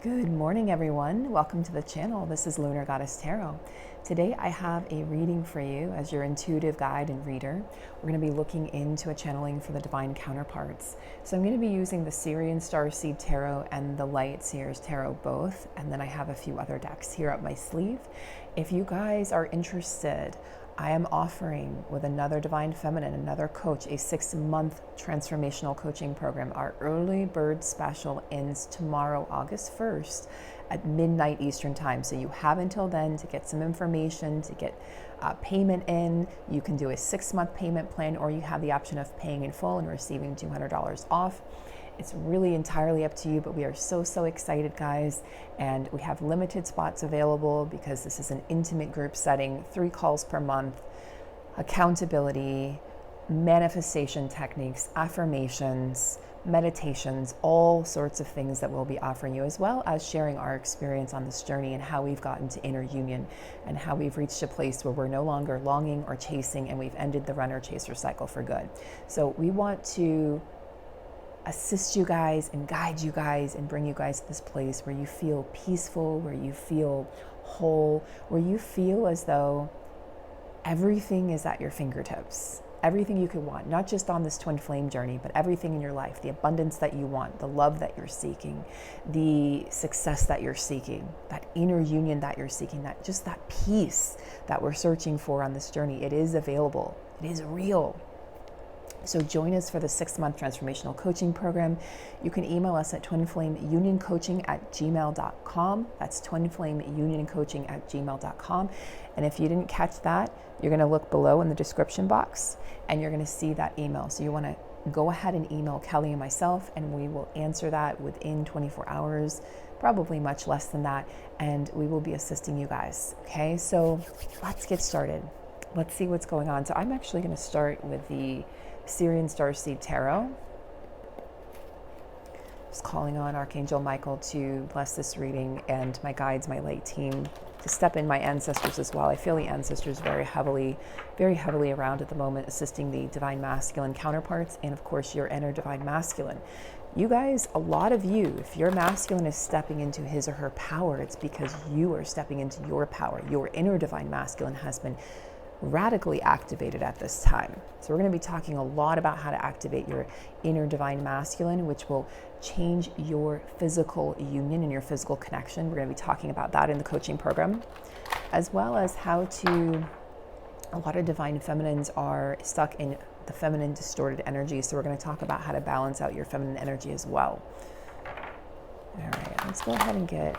Good morning, everyone. Welcome to the channel. This is Lunar Goddess Tarot. Today I have a reading for you as your intuitive guide and reader. We're going to be looking into a channeling for the divine counterparts. So I'm going to be using the Syrian Starseed Tarot and the Light Seers Tarot both, and then I have a few other decks here up my sleeve. If you guys are interested, I am offering with another Divine Feminine, another coach, a 6-month transformational coaching program. Our early bird special ends tomorrow, August 1st at midnight Eastern time. So you have until then to get some information, to get payment in. You can do a 6-month payment plan, or you have the option of paying in full and receiving $200 off. It's really entirely up to you, but we are so excited, guys. And we have limited spots available because this is an intimate group setting, 3 calls per month, accountability, manifestation techniques, affirmations, meditations, all sorts of things that we'll be offering you, as well as sharing our experience on this journey and how we've gotten to inner union and how we've reached a place where we're no longer longing or chasing, and we've ended the runner-chaser cycle for good. So we want to assist you guys and guide you guys and bring you guys to this place where you feel peaceful, where you feel whole, where you feel as though everything is at your fingertips. Everything you could want, not just on this twin flame journey, but everything in your life, the abundance that you want, the love that you're seeking, the success that you're seeking, that inner union that you're seeking, that just that peace that we're searching for on this journey. It is available. It is real. So join us for the 6-month transformational coaching program. You can email us at twinflameunioncoaching@gmail.com. That's twinflameunioncoaching@gmail.com. And if you didn't catch that, you're going to look below in the description box and you're going to see that email. So you want to go ahead and email Kelly and myself, and we will answer that within 24 hours, probably much less than that. And we will be assisting you guys. Okay, so let's get started. Let's see what's going on. So I'm actually going to start with the Syrian Starseed Tarot. Just calling on Archangel Michael to bless this reading, and my guides, my light team, to step in, my ancestors as well. I feel the ancestors very heavily around at the moment, assisting the divine masculine counterparts, and of course your inner divine masculine. You guys, a lot of you, if your masculine is stepping into his or her power, it's because you are stepping into your power. Your inner divine masculine has been radically activated at this time. So we're going to be talking a lot about how to activate your inner divine masculine, which will change your physical union and your physical connection. We're going to be talking about that in the coaching program, as well as how to, a lot of divine feminines are stuck in the feminine distorted energy. So we're going to talk about how to balance out your feminine energy as well. All right, let's go ahead and get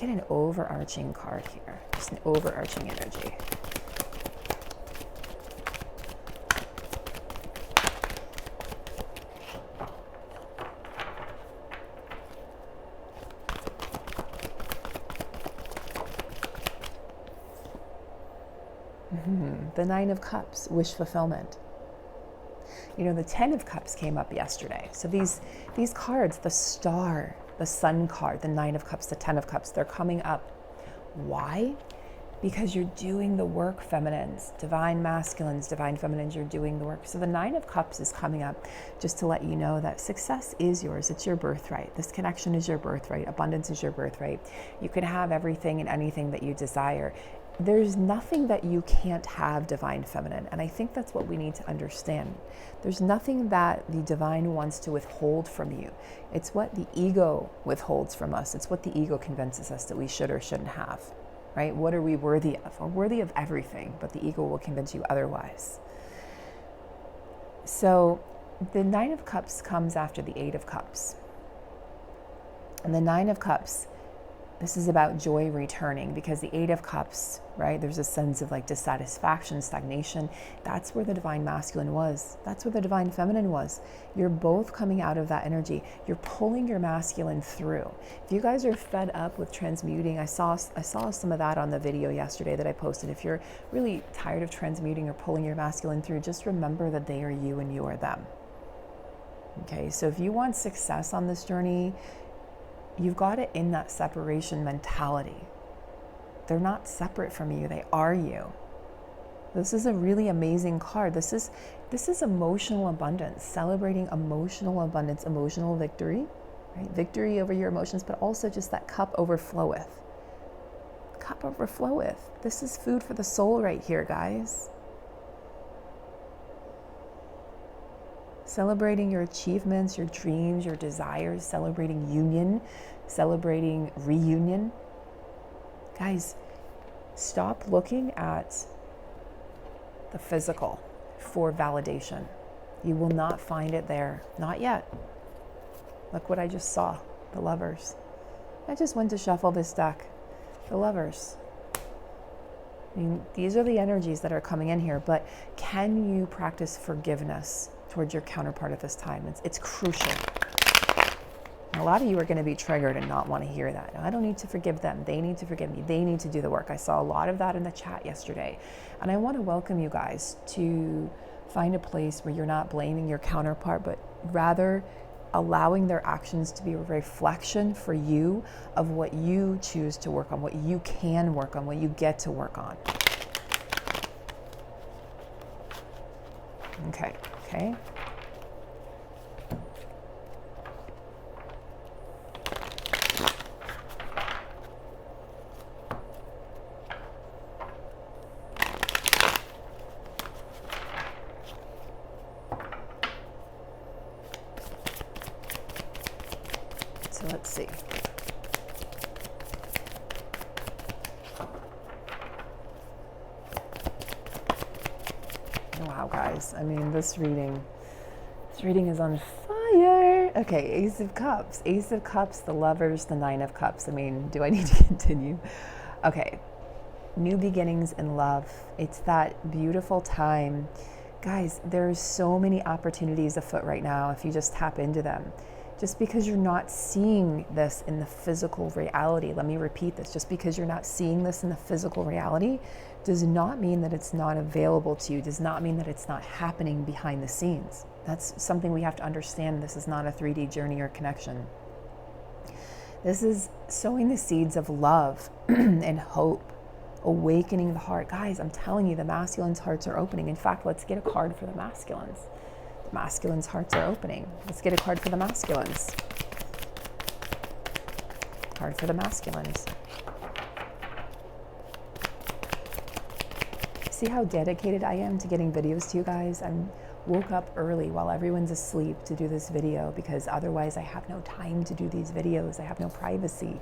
an overarching card here. Just an overarching energy. The 9 of Cups, wish fulfillment. You know, the 10 of Cups came up yesterday. So these cards, the Star, the Sun card, the 9 of Cups, the 10 of Cups, they're coming up. Why? Because you're doing the work, feminines, divine masculines, divine feminines, you're doing the work. So the 9 of Cups is coming up just to let you know that success is yours. It's your birthright. This connection is your birthright. Abundance is your birthright. You can have everything and anything that you desire. There's nothing that you can't have, divine feminine. And I think that's what we need to understand. There's nothing that the divine wants to withhold from you. It's what the ego withholds from us. It's what the ego convinces us that we should or shouldn't have, right? What are we worthy of? We're worthy of everything, but the ego will convince you otherwise. So the 9 of Cups comes after the 8 of Cups. And the 9 of Cups, this is about joy returning, because the 8 of Cups, right? There's a sense of like dissatisfaction, stagnation. That's where the divine masculine was. That's where the divine feminine was. You're both coming out of that energy. You're pulling your masculine through. If you guys are fed up with transmuting, I saw some of that on the video yesterday that I posted. If you're really tired of transmuting or pulling your masculine through, just remember that they are you and you are them. Okay, so if you want success on this journey, you've got to end that separation mentality. They're not separate from you. They are you. This is a really amazing card. This is emotional abundance, celebrating emotional abundance, emotional victory. right? Victory over your emotions, but also just that cup overfloweth. Cup overfloweth. This is food for the soul right here, guys. Celebrating your achievements, your dreams, your desires, celebrating union, celebrating reunion. Guys, stop looking at the physical for validation. You will not find it there. Not yet. Look what I just saw. The Lovers. I just went to shuffle this deck. The Lovers. I mean, these are the energies that are coming in here, but can you practice forgiveness towards your counterpart at this time? It's crucial. And a lot of you are going to be triggered and not want to hear that. I don't need to forgive them. They need to forgive me. They need to do the work. I saw a lot of that in the chat yesterday. And I want to welcome you guys to find a place where you're not blaming your counterpart, but rather allowing their actions to be a reflection for you of what you choose to work on, what you can work on, what you get to work on. Okay. So let's see. Wow, guys. I mean, this reading is on fire. Okay, Ace of Cups. Ace of Cups, the Lovers, the Nine of Cups. I mean, do I need to continue? Okay. New beginnings in love. It's that beautiful time. Guys, there's so many opportunities afoot right now if you just tap into them. Just because you're not seeing this in the physical reality, let me repeat this, just because you're not seeing this in the physical reality does not mean that it's not available to you, does not mean that it's not happening behind the scenes. That's something we have to understand. This is not a 3D journey or connection. This is sowing the seeds of love and hope, awakening the heart. Guys, I'm telling you, the masculines' hearts are opening. In fact, let's get a card for the masculines. Masculines' hearts are opening. Let's get a card for the masculines. Card for the masculines. See how dedicated I am to getting videos to you guys? I woke up early while everyone's asleep to do this video because otherwise I have no time to do these videos. I have no privacy.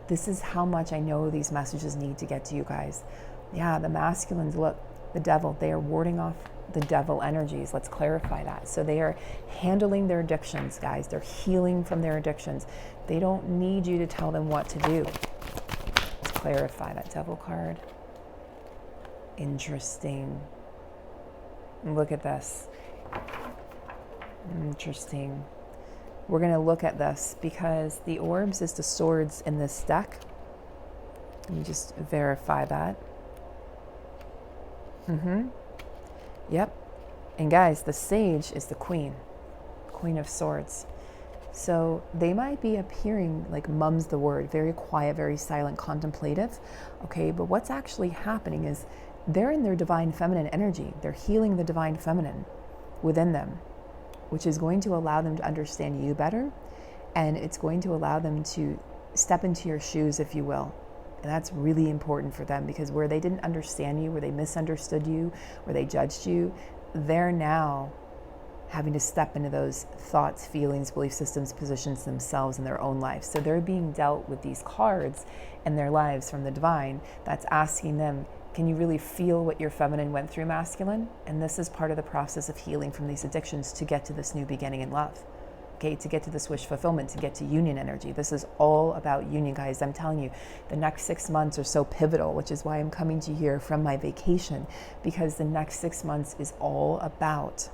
This is how much I know these messages need to get to you guys. Yeah, the masculines, look, the devil, they are warding off the devil energies. Let's clarify that. So they are handling their addictions, guys. They're healing from their addictions. They don't need you to tell them what to do. Let's clarify that devil card. Interesting. Look at this. Interesting. We're going to look at this because the orbs is the swords in this deck. Let me just verify that. Yep. And guys, the sage is the queen of swords. So they might be appearing like mum's the word, very quiet, very silent, contemplative. Okay, but what's actually happening is they're in their divine feminine energy. They're healing the divine feminine within them, which is going to allow them to understand you better. And it's going to allow them to step into your shoes, if you will. And that's really important for them because where they didn't understand you, where they misunderstood you, where they judged you, they're now having to step into those thoughts, feelings, belief systems, positions themselves in their own life. So they're being dealt with these cards in their lives from the divine that's asking them, can you really feel what your feminine went through, masculine? And this is part of the process of healing from these addictions to get to this new beginning in love. Okay, to get to this wish fulfillment, to get to union energy. This is all about union, guys. I'm telling you, the next 6 months are so pivotal, which is why I'm coming to you here from my vacation, because the next 6 months is all about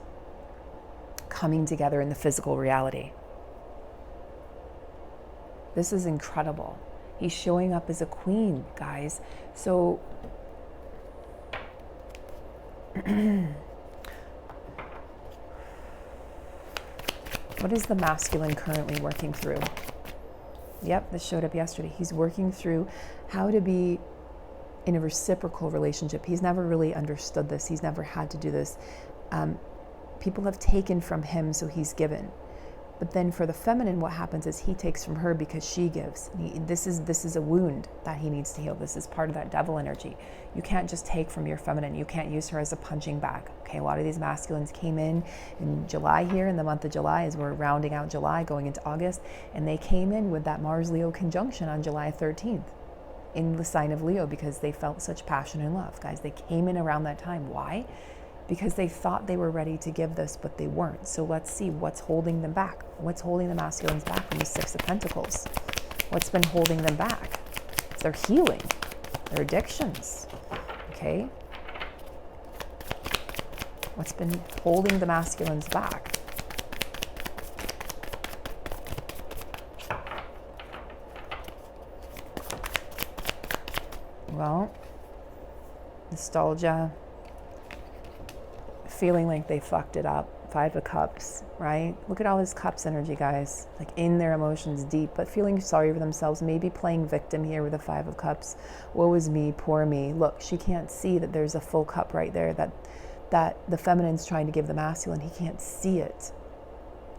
coming together in the physical reality. This is incredible. He's showing up as a queen, guys. So what is the masculine currently working through? Yep, this showed up yesterday. He's working through how to be in a reciprocal relationship. He's never really understood this. He's never had to do this. People have taken from him, so he's given. But then for the feminine, what happens is he takes from her because she gives. This is a wound that he needs to heal. This is part of that devil energy. You can't just take from your feminine. You can't use her as a punching bag. Okay, a lot of these masculines came in July here, in the month of July, as we're rounding out July, going into August, and they came in with that Mars-Leo conjunction on July 13th in the sign of Leo because they felt such passion and love. Guys, they came in around that time. Why? Because they thought they were ready to give this, but they weren't. So let's see what's holding them back. What's holding the masculines back from the Six of Pentacles? What's been holding them back? It's their healing, their addictions, okay? What's been holding the masculines back? Well, nostalgia, feeling like they fucked it up. Five of Cups, right? Look at all this Cups energy, guys. Like in their emotions deep, but feeling sorry for themselves, maybe playing victim here with the Five of Cups. Woe is me, poor me. Look, she can't see that there's a full cup right there that the feminine's trying to give the masculine. He can't see it.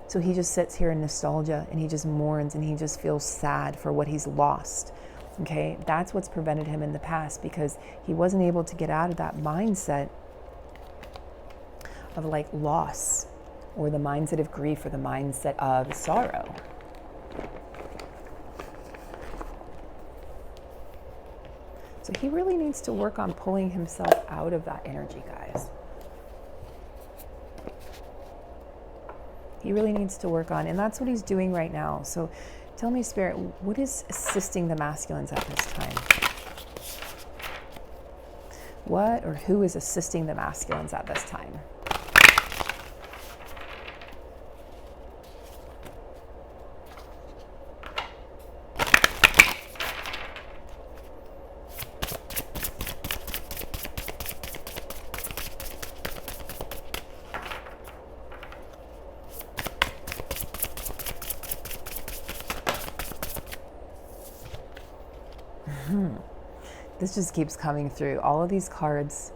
So he just sits here in nostalgia and he just mourns and he just feels sad for what he's lost. Okay, that's what's prevented him in the past, because he wasn't able to get out of that mindset of like loss, or the mindset of grief, or the mindset of sorrow. So he really needs to work on pulling himself out of that energy, guys. He really needs to work on, and that's what he's doing right now. So tell me, Spirit, what is assisting the masculines at this time? What or who is assisting the masculines at this time? This just keeps coming through. All of these cards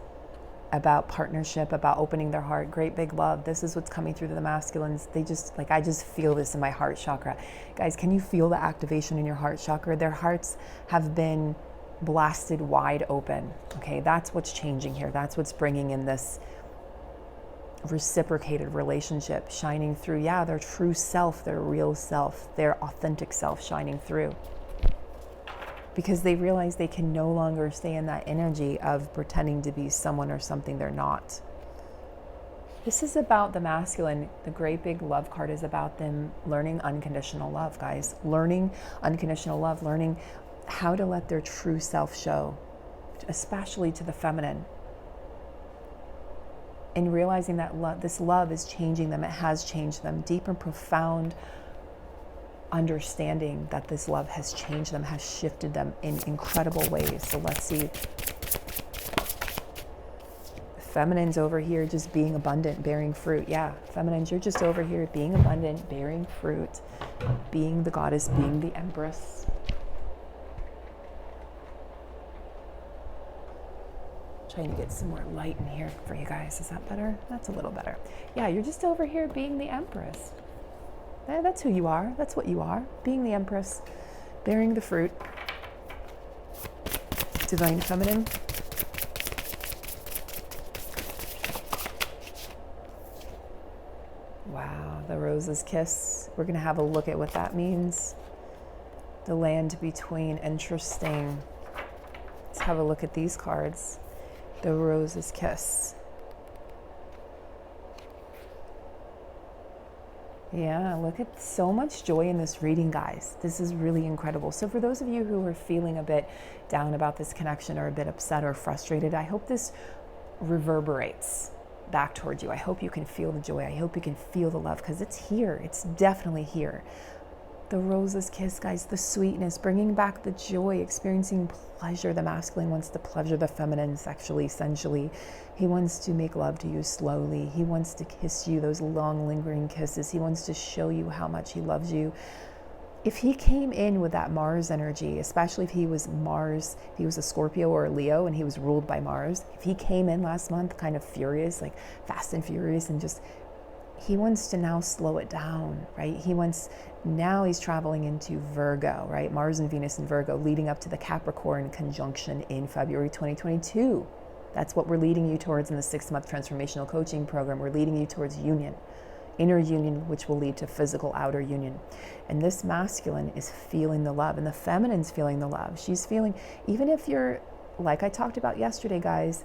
about partnership, about opening their heart, great big love. This is what's coming through to the masculines. They just, like, I just feel this in my heart chakra. Guys, can you feel the activation in your heart chakra? Their hearts have been blasted wide open. Okay, that's what's changing here. That's what's bringing in this reciprocated relationship shining through. Yeah, their true self, their real self, their authentic self shining through. Because they realize they can no longer stay in that energy of pretending to be someone or something they're not. This is about the masculine. The great big love card is about them learning unconditional love, guys. Learning unconditional love, learning how to let their true self show, especially to the feminine. And realizing that this love is changing them. It has changed them. Deep and profound understanding that this love has changed them, has shifted them in incredible ways. So let's see. Feminines over here just being abundant, bearing fruit. Yeah, feminines, you're just over here being abundant, bearing fruit, being the goddess, being the empress. Trying to get some more light in here for you guys. Is that better? That's a little better. Yeah, you're just over here being the empress. That's who you are. That's what you are. Being the empress, bearing the fruit. Divine feminine. Wow, the rose's kiss. We're going to have a look at what that means. The land between. Interesting. Let's have a look at these cards. The rose's kiss. Yeah, look at so much joy in this reading, guys. This is really incredible. So for those of you who are feeling a bit down about this connection, or a bit upset or frustrated, I hope this reverberates back towards you. I hope you can feel the joy. I hope you can feel the love, because it's here. It's definitely here. The rose's kiss, guys, the sweetness, bringing back the joy, experiencing pleasure. The masculine wants to pleasure the feminine sexually, sensually. He wants to make love to you slowly. He wants to kiss you, those long, lingering kisses. He wants to show you how much he loves you. If he came in with that Mars energy, especially if he was Mars, if he was a Scorpio or a Leo and he was ruled by Mars, if he came in last month kind of furious, like fast and furious, and just he wants to now slow it down, right? Now he's traveling into Virgo, right? Mars and Venus in Virgo, leading up to the Capricorn conjunction in February 2022. That's what we're leading you towards in the 6-month transformational coaching program. We're leading you towards union, inner union, which will lead to physical outer union. And this masculine is feeling the love, and the feminine's feeling the love. She's feeling, even if you're, like I talked about yesterday, guys,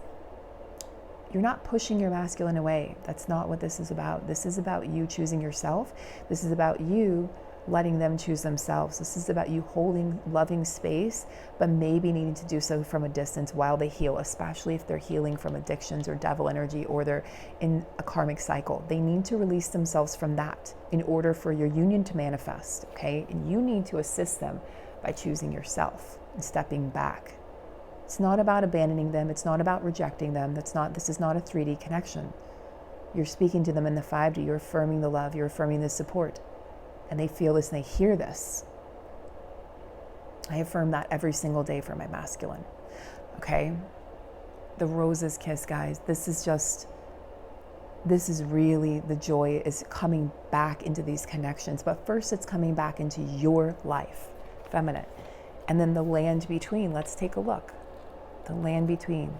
you're not pushing your masculine away. That's not what this is about. This is about you choosing yourself. This is about you letting them choose themselves. This is about you holding loving space, but maybe needing to do so from a distance while they heal, especially if they're healing from addictions or devil energy, or they're in a karmic cycle. They need to release themselves from that in order for your union to manifest, okay? And you need to assist them by choosing yourself and stepping back. It's not about abandoning them. It's not about rejecting them. This is not a 3D connection. You're speaking to them in the 5D. You're affirming the love. You're affirming the support. And they feel this and they hear this. I affirm that every single day for my masculine. Okay? The roses kiss, guys. This is really, the joy is coming back into these connections. But first it's coming back into your life, feminine. And then the land between. Let's take a look. The land between.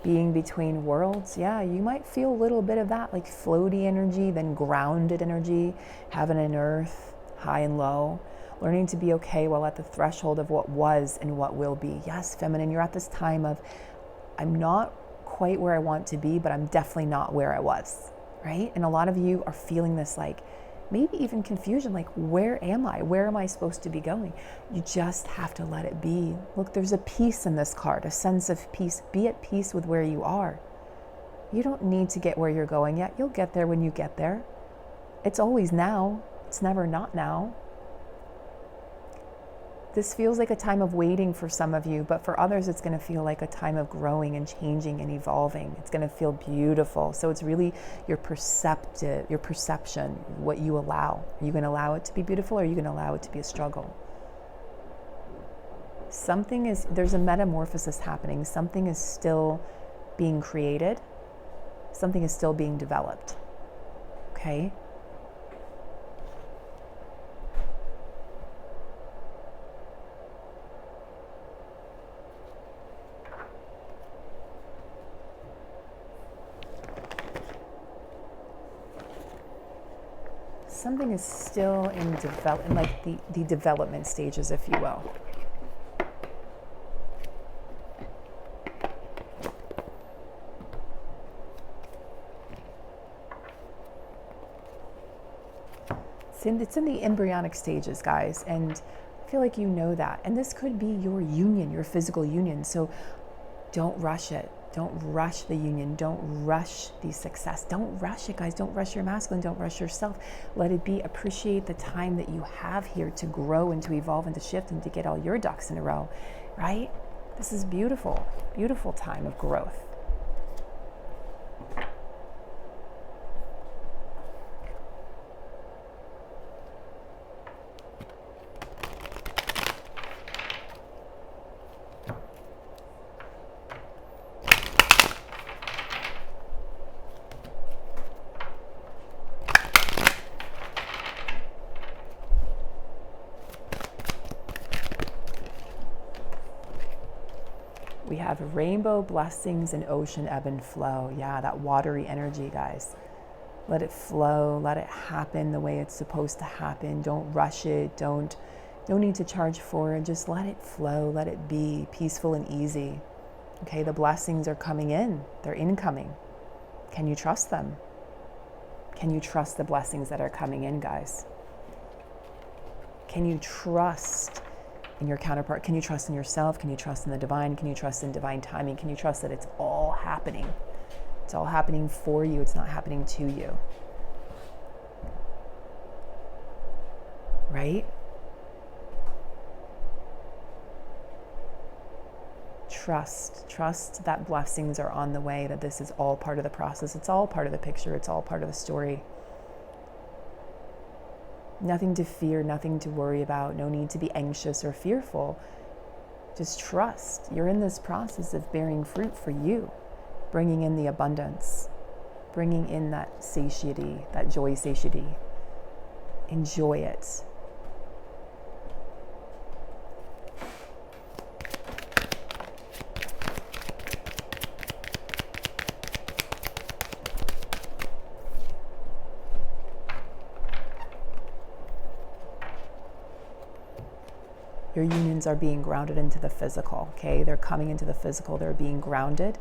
Being between worlds, yeah, you might feel a little bit of that, like floaty energy, then grounded energy, heaven and earth, high and low, learning to be okay while at the threshold of what was and what will be. Yes, feminine, you're at this time of, I'm not quite where I want to be, but I'm definitely not where I was, right? And a lot of you are feeling this, like, maybe even confusion, like, where am I? Where am I supposed to be going? You just have to let it be. Look, there's a peace in this card, a sense of peace. Be at peace with where you are. You don't need to get where you're going yet. You'll get there when you get there. It's always now. It's never not now. This feels like a time of waiting for some of you, but for others, it's going to feel like a time of growing and changing and evolving. It's going to feel beautiful. So it's really your perception, what you allow. Are you going to allow it to be beautiful, or are you going to allow it to be a struggle? There's a metamorphosis happening. Something is still being created. Something is still being developed. Okay? Something is still in the development stages, if you will. It's in the embryonic stages, guys, and I feel like you know that. And this could be your union, your physical union. So don't rush it. Don't rush the union. Don't rush the success. Don't rush it, guys. Don't rush your masculine. Don't rush yourself. Let it be. Appreciate the time that you have here to grow and to evolve and to shift and to get all your ducks in a row, right? This is beautiful, beautiful time of growth. We have rainbow blessings and ocean ebb and flow. Yeah, that watery energy, guys. Let it flow. Let it happen the way it's supposed to happen. Don't rush it. Don't need to charge forward. Just let it flow. Let it be peaceful and easy. Okay, the blessings are coming in. They're incoming. Can you trust them? Can you trust the blessings that are coming in, guys? Can you trust in your counterpart? Can you trust in yourself? Can you trust in the divine? Can you trust in divine timing? Can you trust that it's all happening? It's all happening for you. It's not happening to you. Right? Trust that blessings are on the way, that this is all part of the process. It's all part of the picture. It's all part of the story. Nothing to fear, nothing to worry about, no need to be anxious or fearful. Just trust. You're in this process of bearing fruit for you, bringing in the abundance, bringing in that satiety, that joy satiety. Enjoy it. Your unions are being grounded into the physical, okay? They're coming into the physical, they're being grounded.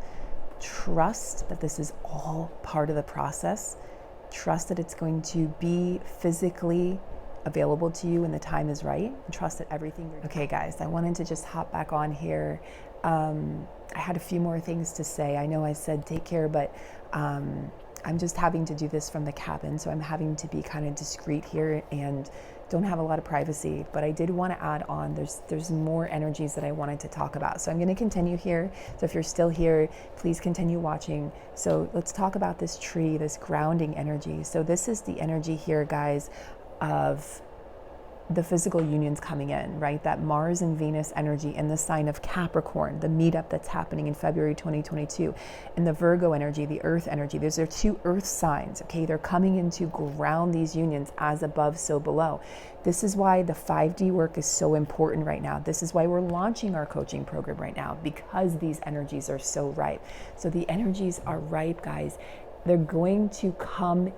Trust that this is all part of the process. Trust that it's going to be physically available to you when the time is right. And trust that everything you're doing. Okay, guys, I wanted to just hop back on here. I had a few more things to say. I know I said take care, but I'm just having to do this from the cabin, so I'm having to be kind of discreet here and don't have a lot of privacy, but I did want to add on, there's more energies that I wanted to talk about. So I'm going to continue here. So if you're still here, please continue watching. So let's talk about this tree, this grounding energy. So this is the energy here, guys, of the physical unions coming in, right? That Mars and Venus energy in the sign of Capricorn, the meetup that's happening in February 2022, and the Virgo energy, the earth energy. Those are two earth signs, okay? They're coming in to ground these unions as above, so below. This is why the 5D work is so important right now. This is why we're launching our coaching program right now, because these energies are so ripe. So the energies are ripe, guys. They're going to come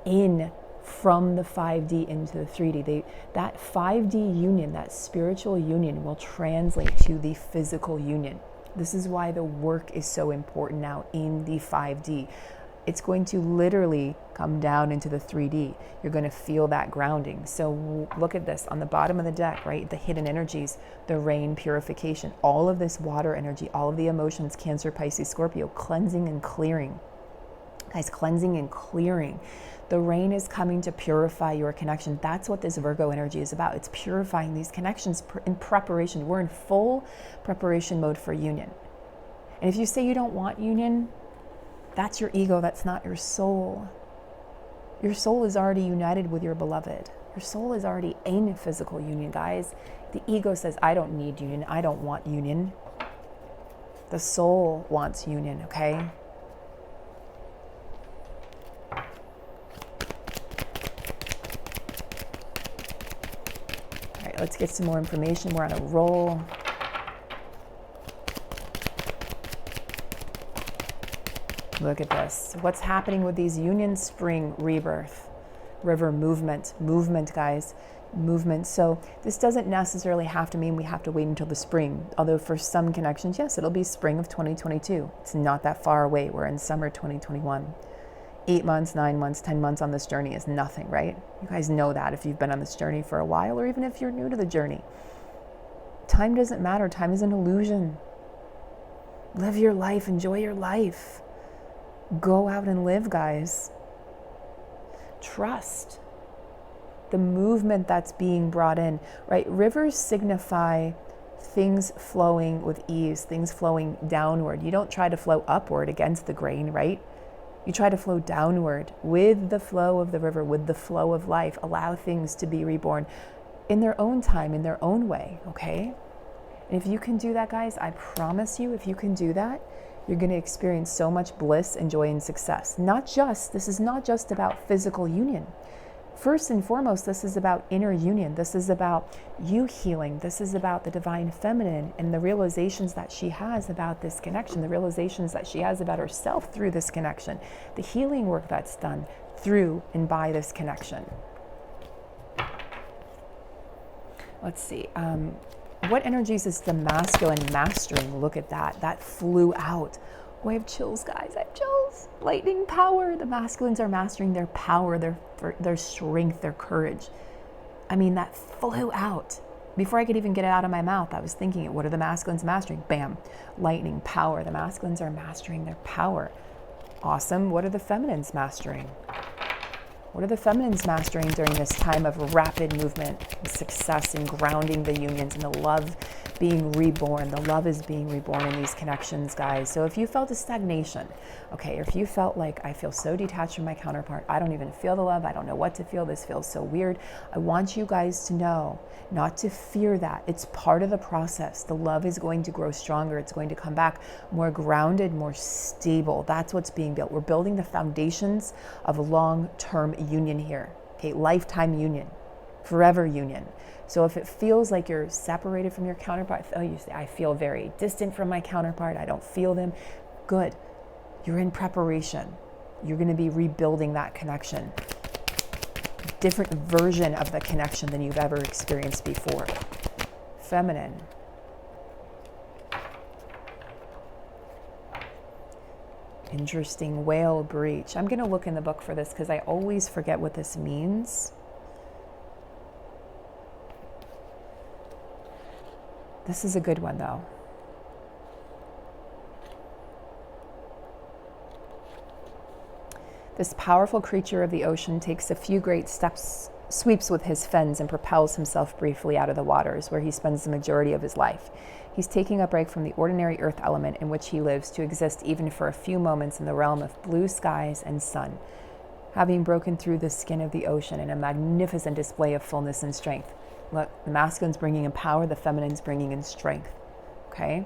in from the 5D into the 3D. That 5D union, that spiritual union, will translate to the physical union. This is why the work is so important now in the 5D. It's going to literally come down into the 3D. You're going to feel that grounding. So look at this on the bottom of the deck, right? The hidden energies, the rain, purification, all of this water energy, all of the emotions, Cancer, Pisces, Scorpio, cleansing and clearing. Guys, cleansing and clearing. The rain is coming to purify your connection. That's what this Virgo energy is about. It's purifying these connections in preparation. We're in full preparation mode for union. And if you say you don't want union, that's your ego. That's not your soul. Your soul is already united with your beloved. Your soul is already in physical union, guys. The ego says, I don't need union. I don't want union. The soul wants union, okay? Let's get some more information. We're on a roll. Look at this. What's happening with these unions? Spring, rebirth, river, movement, guys, movement. So this doesn't necessarily have to mean we have to wait until the spring. Although for some connections, yes, it'll be spring of 2022. It's not that far away. We're in summer 2021. 8 months, 9 months, 10 months on this journey is nothing, right? You guys know that if you've been on this journey for a while, or even if you're new to the journey. Time doesn't matter. Time is an illusion. Live your life. Enjoy your life. Go out and live, guys. Trust the movement that's being brought in, right? Rivers signify things flowing with ease, things flowing downward. You don't try to flow upward against the grain, right? You try to flow downward with the flow of the river, with the flow of life. Allow things to be reborn in their own time, in their own way, okay? And if you can do that, guys, I promise you, if you can do that, you're going to experience so much bliss and joy and success. This is not just about physical union. First and foremost, this is about inner union. This is about you healing. This is about the divine feminine and the realizations that she has about this connection, the realizations that she has about herself through this connection, the healing work that's done through and by this connection. Let's see. What energies is the masculine mastering? Look at that. That flew out. Oh, I have chills, guys. I have chills. Lightning power. The masculines are mastering their power, their strength, their courage. I mean, that flew out. Before I could even get it out of my mouth, I was thinking it. What are the masculines mastering? Bam. Lightning power. The masculines are mastering their power. Awesome. What are the feminines mastering? What are the feminines mastering during this time of rapid movement, success in grounding the unions and the love being reborn. The love is being reborn in these connections, guys. So if you felt a stagnation, okay, if you felt like I feel so detached from my counterpart, I don't even feel the love, I don't know what to feel, this feels so weird, I want you guys to know not to fear that. It's part of the process. The love is going to grow stronger. It's going to come back more grounded, more stable. That's what's being built. We're building the foundations of a long-term union here, okay, lifetime union, forever union. So if it feels like you're separated from your counterpart, oh, you say, I feel very distant from my counterpart, I don't feel them, good. You're in preparation. You're going to be rebuilding that connection. Different version of the connection than you've ever experienced before. Feminine. Interesting. Whale breach. I'm going to look in the book for this because I always forget what this means. This is a good one, though. This powerful creature of the ocean takes a few great steps, sweeps with his fins, and propels himself briefly out of the waters, where he spends the majority of his life. He's taking a break from the ordinary earth element in which he lives to exist even for a few moments in the realm of blue skies and sun, having broken through the skin of the ocean in a magnificent display of fullness and strength. Look, the masculine's bringing in power, the feminine's bringing in strength, okay?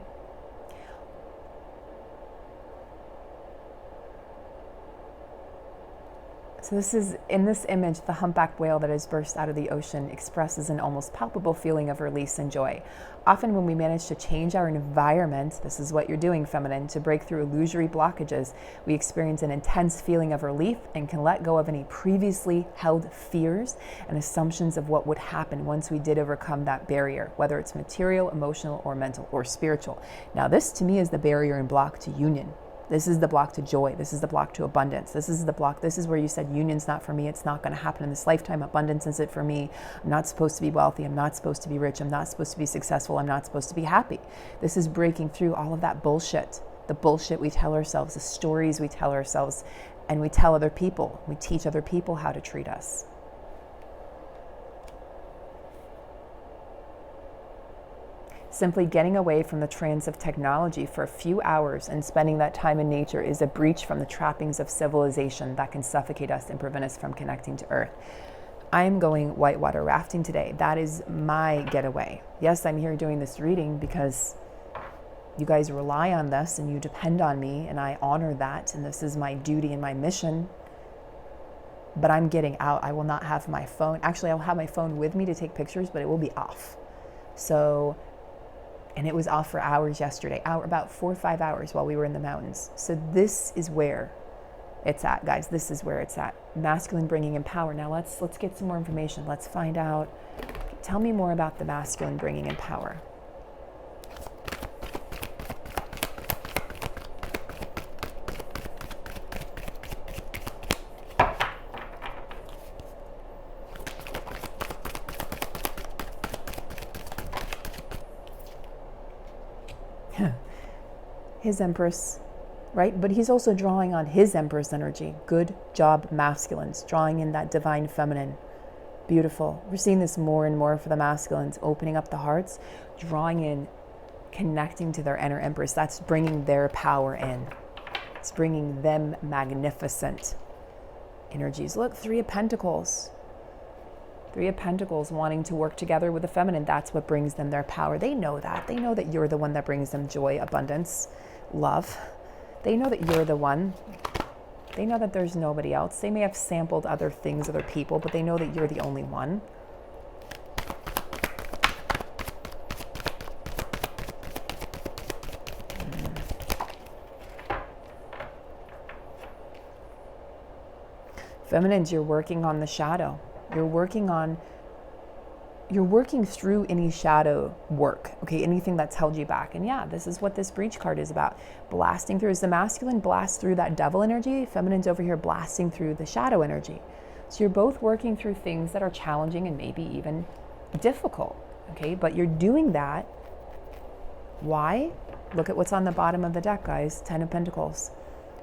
So this is, in this image, the humpback whale that has burst out of the ocean expresses an almost palpable feeling of release and joy. Often when we manage to change our environment, this is what you're doing, feminine, to break through illusory blockages, we experience an intense feeling of relief and can let go of any previously held fears and assumptions of what would happen once we did overcome that barrier, whether it's material, emotional, or mental, or spiritual. Now this, to me, is the barrier and block to union. This is the block to joy. This is the block to abundance. This is the block. This is where you said union's not for me. It's not going to happen in this lifetime. Abundance isn't for me. I'm not supposed to be wealthy. I'm not supposed to be rich. I'm not supposed to be successful. I'm not supposed to be happy. This is breaking through all of that bullshit. The bullshit we tell ourselves, the stories we tell ourselves, and we tell other people. We teach other people how to treat us. Simply getting away from the trance of technology for a few hours and spending that time in nature is a breach from the trappings of civilization that can suffocate us and prevent us from connecting to Earth. I'm going whitewater rafting today. That is my getaway. Yes, I'm here doing this reading because you guys rely on this and you depend on me, and I honor that, and this is my duty and my mission. But I'm getting out. I will not have my phone. Actually, I'll have my phone with me to take pictures, but it will be off. So, and it was off for hours yesterday, about 4 or 5 hours while we were in the mountains. So this is where it's at, guys. This is where it's at. Masculine bringing in power. Now let's get some more information. Let's find out. Tell me more about the masculine bringing in power. His Empress, right? But he's also drawing on his Empress energy. Good job, masculines, drawing in that divine feminine. Beautiful. We're seeing this more and more for the masculines, opening up the hearts, drawing in, connecting to their inner Empress. That's bringing their power in. It's bringing them magnificent energies. Look, 3 of Pentacles. 3 of Pentacles wanting to work together with the feminine. That's what brings them their power. They know that. They know that you're the one that brings them joy, abundance, love. They know that you're the one. They know that there's nobody else. They may have sampled other things, other people, but they know that you're the only one. Feminines, you're working on the shadow. You're working through any shadow work, okay, anything that's held you back. And yeah, this is what this breach card is about. Blasting through. As the masculine blasts through that devil energy, feminine's over here blasting through the shadow energy. So you're both working through things that are challenging and maybe even difficult, okay? But you're doing that. Why? Look at what's on the bottom of the deck, guys. 10 of Pentacles.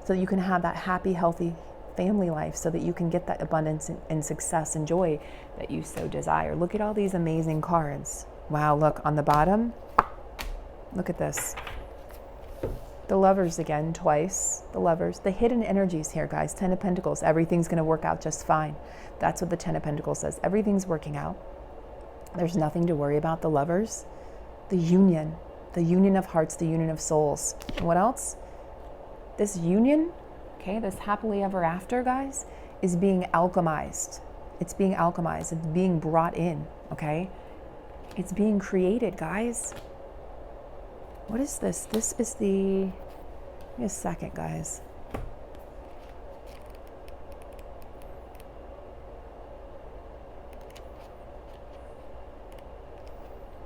So you can have that happy, healthy, family life so that you can get that abundance and success and joy that you so desire. Look at all these amazing cards. Wow, look on the bottom. Look at this. The Lovers again, twice. The Lovers. The hidden energies here, guys. 10 of Pentacles. Everything's going to work out just fine. That's what the 10 of Pentacles says. Everything's working out. There's nothing to worry about. The Lovers. The union. The union of hearts. The union of souls. And what else? This union, okay, this happily ever after, guys, is being alchemized. It's being alchemized. It's being brought in, okay? It's being created, guys. What is this? This is the, give me a second, guys.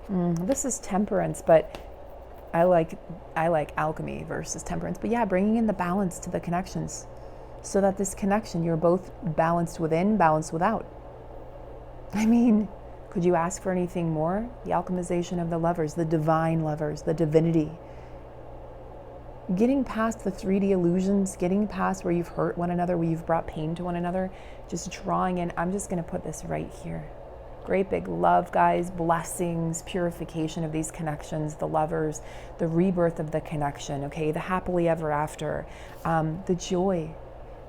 This is Temperance, but I like alchemy versus temperance. But yeah, bringing in the balance to the connections so that this connection, you're both balanced within, balanced without. I mean, could you ask for anything more? The alchemization of the Lovers, the divine lovers, the divinity. Getting past the 3D illusions, getting past where you've hurt one another, where you've brought pain to one another, just drawing in. I'm just going to put this right here. Great big love, guys, blessings, purification of these connections, the Lovers, the rebirth of the connection, okay, the happily ever after, the joy,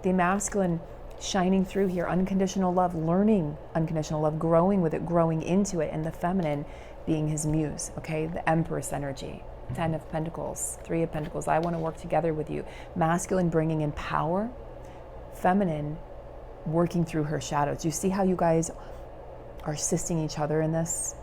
the masculine shining through here, unconditional love, learning unconditional love, growing with it, growing into it, and the feminine being his muse, okay, the Empress energy, 10 of Pentacles, 3 of Pentacles, I want to work together with you, masculine bringing in power, feminine working through her shadows. You see how you guys are assisting each other in this?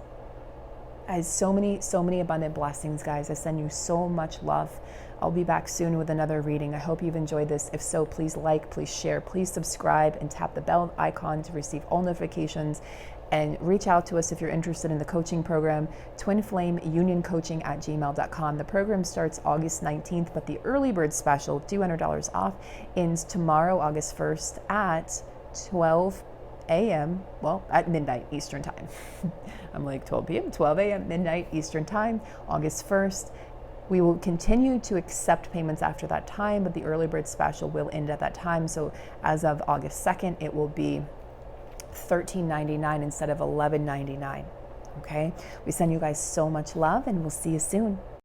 As so many abundant blessings, guys. I send you so much love. I'll be back soon with another reading. I hope you've enjoyed this. If so, please like, please share, please subscribe, and tap the bell icon to receive all notifications. And reach out to us if you're interested in the coaching program, twinflameunioncoaching@gmail.com. The program starts August 19th, but the early bird special, $200 off, ends tomorrow, August 1st at 12 a.m., well, at midnight Eastern time. I'm like 12 p.m., 12 a.m., midnight Eastern time, August 1st. We will continue to accept payments after that time, but the early bird special will end at that time. So as of August 2nd, it will be $13.99 instead of $11.99. Okay? We send you guys so much love, and we'll see you soon.